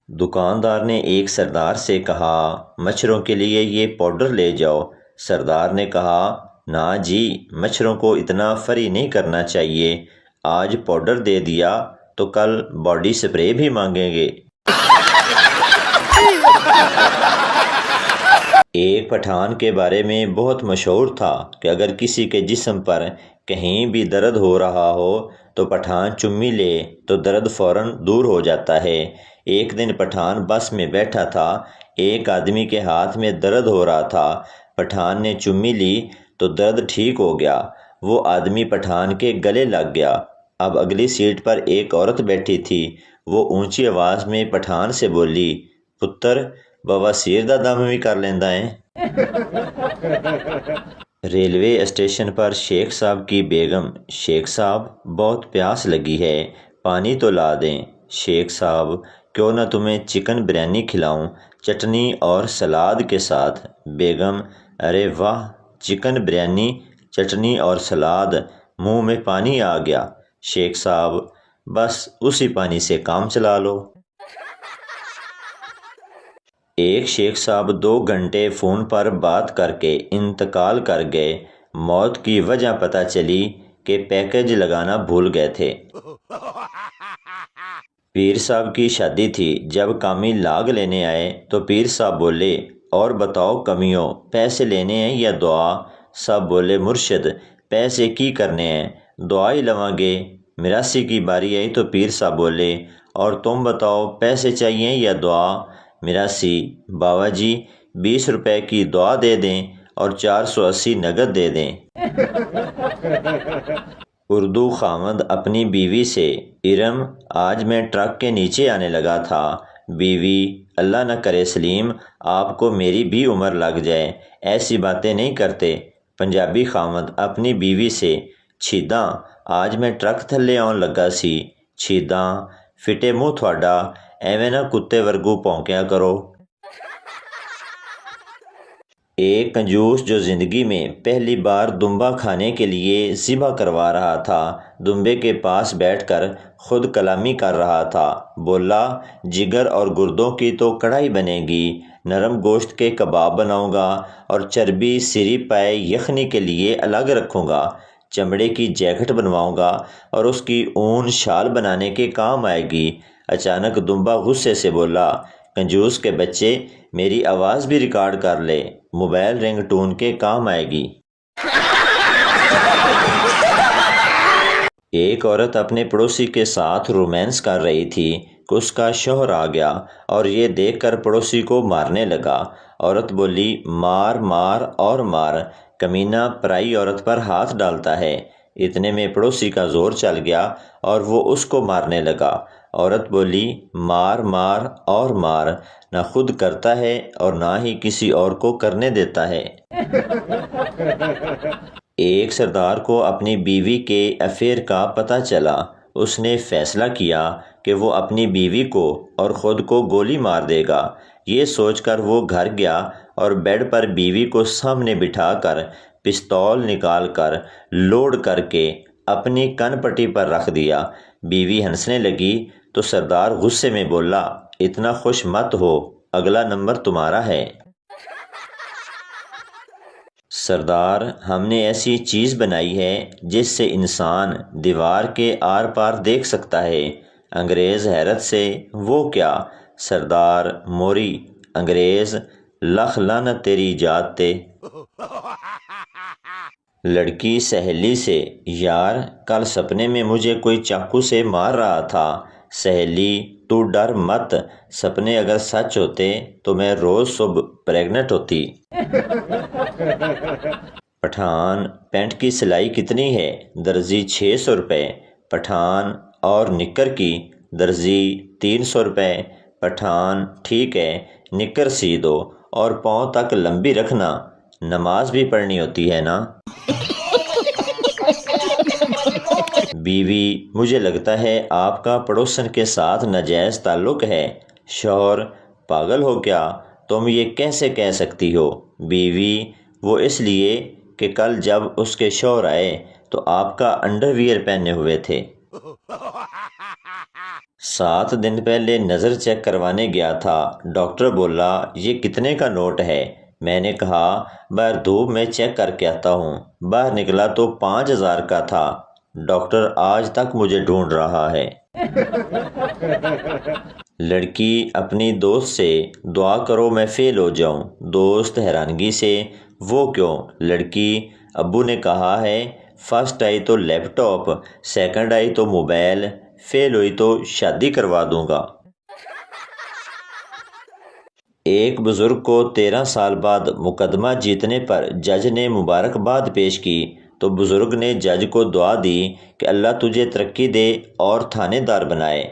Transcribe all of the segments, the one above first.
دکاندار نے ایک سردار سے کہا مچھروں کے لیے یہ پاؤڈر لے جاؤ۔ سردار نے کہا نا جی، مچھروں کو اتنا فری نہیں کرنا چاہیے، آج پاؤڈر دے دیا تو کل باڈی سپرے بھی مانگیں گے۔ ایک پٹھان کے بارے میں بہت مشہور تھا کہ اگر کسی کے جسم پر کہیں بھی درد ہو رہا ہو تو پٹھان چمی لے تو درد فوراً دور ہو جاتا ہے۔ ایک دن پٹھان بس میں بیٹھا تھا، ایک آدمی کے ہاتھ میں درد ہو رہا تھا، پٹھان نے چمی لی تو درد ٹھیک ہو گیا، وہ آدمی پٹھان کے گلے لگ گیا۔ اب اگلی سیٹ پر ایک عورت بیٹھی تھی، وہ اونچی آواز میں پٹھان سے بولی، پتر بواسیر دا دم بھی کر لیندا ہے۔ ریلوے اسٹیشن پر شیخ صاحب کی بیگم، شیخ صاحب بہت پیاس لگی ہے، پانی تو لا دیں۔ شیخ صاحب کیوں نہ تمہیں چکن بریانی کھلاؤں، چٹنی اور سلاد کے ساتھ۔ بیگم ارے واہ، چکن بریانی، چٹنی اور سلاد، منہ میں پانی آ گیا۔ شیخ صاحب بس اسی پانی سے کام چلا لو۔ ایک شیخ صاحب 2 گھنٹے فون پر بات کر کے انتقال کر گئے، موت کی وجہ پتہ چلی کہ پیکج لگانا بھول گئے تھے۔ پیر صاحب کی شادی تھی، جب کامی لاگ لینے آئے تو پیر صاحب بولے اور بتاؤ کمیوں، پیسے لینے ہیں یا دعا؟ سب بولے مرشد پیسے کی کرنے ہیں، دعا ہی لواں گے۔ میراثی کی باری آئی تو پیر صاحب بولے اور تم بتاؤ پیسے چاہیے یا دعا؟ میراثی بابا جی 20 روپے کی دعا دے دیں اور 480 نقد دے دیں۔ اردو خاوند اپنی بیوی سے، ارم آج میں ٹرک کے نیچے آنے لگا تھا۔ بیوی اللہ نہ کرے سلیم، آپ کو میری بھی عمر لگ جائے، ایسی باتیں نہیں کرتے۔ پنجابی خاوند اپنی بیوی سے، چھیداں آج میں ٹرک تھلے آن لگا سی۔ چھیداں فٹے منہ تھوڑا، ایویں نہ کتے ورگو پونکیا کرو۔ ایک کنجوس جو زندگی میں پہلی بار دمبا کھانے کے لیے ذبح کروا رہا تھا، دمبے کے پاس بیٹھ کر خود کلامی کر رہا تھا، بولا جگر اور گردوں کی تو کڑھائی بنے گی، نرم گوشت کے کباب بناؤں گا اور چربی سری پائے یخنی کے لیے الگ رکھوں گا، چمڑے کی جیکٹ بنواؤں گا اور اس کی اون شال بنانے کے کام آئے گی۔ اچانک دمبا غصے سے بولا، کنجوس کے بچے، میری آواز بھی ریکارڈ کر لے، موبائل رنگ ٹون کے کام آئے گی۔ ایک عورت اپنے پڑوسی کے ساتھ رومانس کر رہی تھی کہ اس کا شوہر آ گیا اور یہ دیکھ کر پڑوسی کو مارنے لگا۔ عورت بولی، مار مار اور مار، کمینہ پرائی عورت پر ہاتھ ڈالتا ہے۔ اتنے میں پڑوسی کا زور چل گیا اور وہ اس کو مارنے لگا۔ عورت بولی، مار مار اور مار، نہ خود کرتا ہے اور نہ ہی کسی اور کو کرنے دیتا ہے۔ ایک سردار کو اپنی بیوی کے افیئر کا پتہ چلا، اس نے فیصلہ کیا کہ وہ اپنی بیوی کو اور خود کو گولی مار دے گا۔ یہ سوچ کر وہ گھر گیا اور بیڈ پر بیوی کو سامنے بٹھا کر پستول نکال کر لوڈ کر کے اپنی کن پٹی پر رکھ دیا۔ بیوی ہنسنے لگی تو سردار غصے میں بولا، اتنا خوش مت ہو، اگلا نمبر تمہارا ہے۔ سردار ہم نے ایسی چیز بنائی ہے جس سے انسان دیوار کے آر پار دیکھ سکتا ہے۔ انگریز حیرت سے، وہ کیا؟ سردار موری، انگریز لکھ لعنت تیری ایجاد تے۔ لڑکی سہیلی سے، یار کل سپنے میں مجھے کوئی چاقو سے مار رہا تھا۔ سہیلی تو ڈر مت، سپنے اگر سچ ہوتے تو میں روز صبح پریگننٹ ہوتی۔ پٹھان پینٹ کی سلائی کتنی ہے؟ درزی 600 روپے۔ پٹھان اور نکر کی؟ درزی 300 روپے۔ پٹھان ٹھیک ہے، نکر سی دو اور پاؤں تک لمبی رکھنا، نماز بھی پڑھنی ہوتی ہے نا۔ بیوی مجھے لگتا ہے آپ کا پڑوسن کے ساتھ ناجائز تعلق ہے۔ شوہر پاگل ہو کیا، تم یہ کیسے کہہ سکتی ہو؟ بیوی وہ اس لیے کہ کل جب اس کے شوہر آئے تو آپ کا انڈر ویئر پہنے ہوئے تھے۔ 7 دن پہلے نظر چیک کروانے گیا تھا، ڈاکٹر بولا یہ کتنے کا نوٹ ہے؟ میں نے کہا باہر دھوپ میں چیک کر کے آتا ہوں۔ باہر نکلا تو 5,000 کا تھا۔ ڈاکٹر آج تک مجھے ڈھونڈ رہا ہے۔ لڑکی اپنی دوست سے دعا کرو میں فیل ہو جاؤں۔ دوست حیرانگی سے وہ کیوں؟ لڑکی ابو نے کہا ہے فرسٹ آئی تو لیپ ٹاپ، سیکنڈ آئی تو موبائل، فیل ہوئی تو شادی کروا دوں گا۔ ایک بزرگ کو 13 سال بعد مقدمہ جیتنے پر جج نے مبارکباد پیش کی تو بزرگ نے جج کو دعا دی کہ اللہ تجھے ترقی دے اور تھانے دار بنائے۔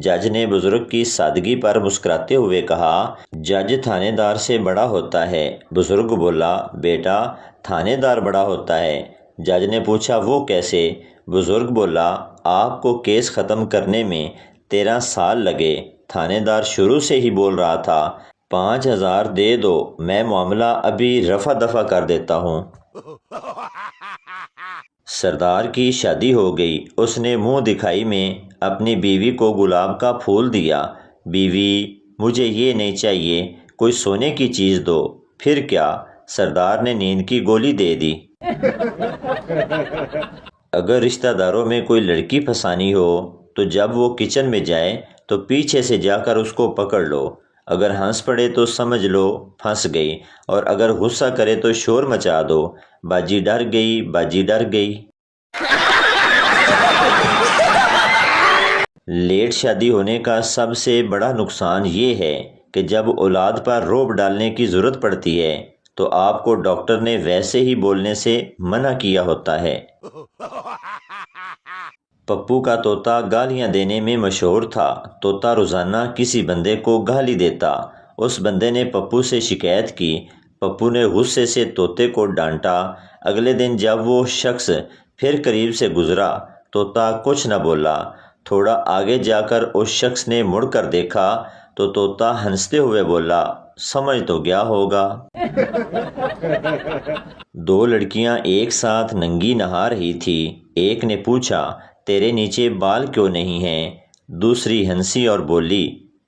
جج نے بزرگ کی سادگی پر مسکراتے ہوئے کہا جج تھانے دار سے بڑا ہوتا ہے۔ بزرگ بولا بیٹا تھانے دار بڑا ہوتا ہے۔ جج نے پوچھا وہ کیسے؟ بزرگ بولا آپ کو کیس ختم کرنے میں 13 سال لگے، تھانے دار شروع سے ہی بول رہا تھا 5,000 دے دو، میں معاملہ ابھی رفع دفع کر دیتا ہوں۔ سردار کی شادی ہو گئی، اس نے منہ دکھائی میں اپنی بیوی کو گلاب کا پھول دیا۔ بیوی مجھے یہ نہیں چاہیے، کوئی سونے کی چیز دو۔ پھر کیا؟ سردار نے نیند کی گولی دے دی۔ اگر رشتہ داروں میں کوئی لڑکی پھنسانی ہو تو جب وہ کچن میں جائے تو پیچھے سے جا کر اس کو پکڑ لو۔ اگر ہنس پڑے تو سمجھ لو پھنس گئی، اور اگر غصہ کرے تو شور مچا دو، باجی ڈر گئی، باجی ڈر گئی۔ لیٹ شادی ہونے کا سب سے بڑا نقصان یہ ہے کہ جب اولاد پر رعب ڈالنے کی ضرورت پڑتی ہے تو آپ کو ڈاکٹر نے ویسے ہی بولنے سے منع کیا ہوتا ہے۔ پپو کا طوطا گالیاں دینے میں مشہور تھا۔ طوطا روزانہ کسی بندے کو گالی دیتا۔ اس بندے نے پپو سے شکایت کی۔ پپو نے غصے سے طوطے کو ڈانٹا۔ اگلے دن جب وہ شخص پھر قریب سے گزرا، طوطا کچھ نہ بولا۔ تھوڑا آگے جا کر اس شخص نے مڑ کر دیکھا تو طوطا ہنستے ہوئے بولا سمجھ تو گیا ہوگا۔ 2 لڑکیاں ایک ساتھ ننگی نہا رہی تھی۔ ایک نے پوچھا تیرے نیچے بال کیوں نہیں ہیں؟ دوسری ہنسی اور بولی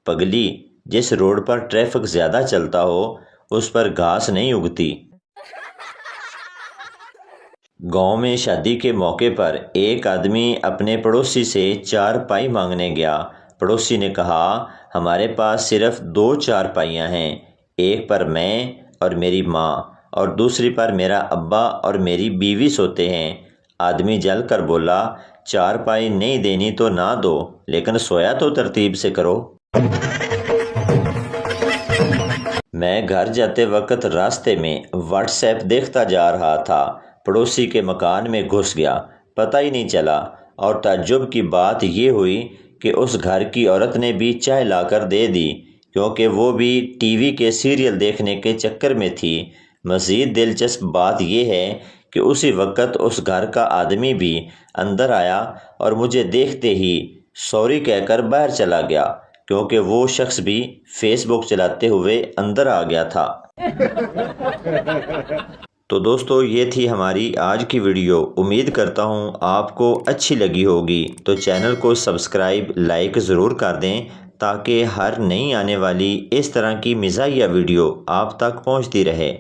پگلی جس روڈ پر ٹریفک زیادہ چلتا ہو اس پر گھاس نہیں اگتی۔ گاؤں میں شادی کے موقع پر ایک آدمی اپنے پڑوسی سے 4 پائی مانگنے گیا۔ پڑوسی نے کہا ہمارے پاس صرف 2 چارپائیاں ہیں، ایک پر میں اور میری ماں اور دوسری پر میرا ابا اور میری بیوی سوتے ہیں۔ آدمی جل کر بولا 4 پائی نہیں دینی تو نہ دو، لیکن سویا تو ترتیب سے کرو۔ میں گھر جاتے وقت راستے میں واٹس ایپ دیکھتا جا رہا تھا، پڑوسی کے مکان میں گھس گیا، پتہ ہی نہیں چلا، اور تعجب کی بات یہ ہوئی کہ اس گھر کی عورت نے بھی چائے لا کر دے دی، کیونکہ وہ بھی ٹی وی کے سیریل دیکھنے کے چکر میں تھی۔ مزید دلچسپ بات یہ ہے کہ اسی وقت اس گھر کا آدمی بھی اندر آیا اور مجھے دیکھتے ہی سوری کہہ کر باہر چلا گیا، کیونکہ وہ شخص بھی فیس بک چلاتے ہوئے اندر آ گیا تھا۔ تو دوستو یہ تھی ہماری آج کی ویڈیو، امید کرتا ہوں آپ کو اچھی لگی ہوگی۔ تو چینل کو سبسکرائب لائک ضرور کر دیں تاکہ ہر نئی آنے والی اس طرح کی مزاحیہ ویڈیو آپ تک پہنچتی رہے۔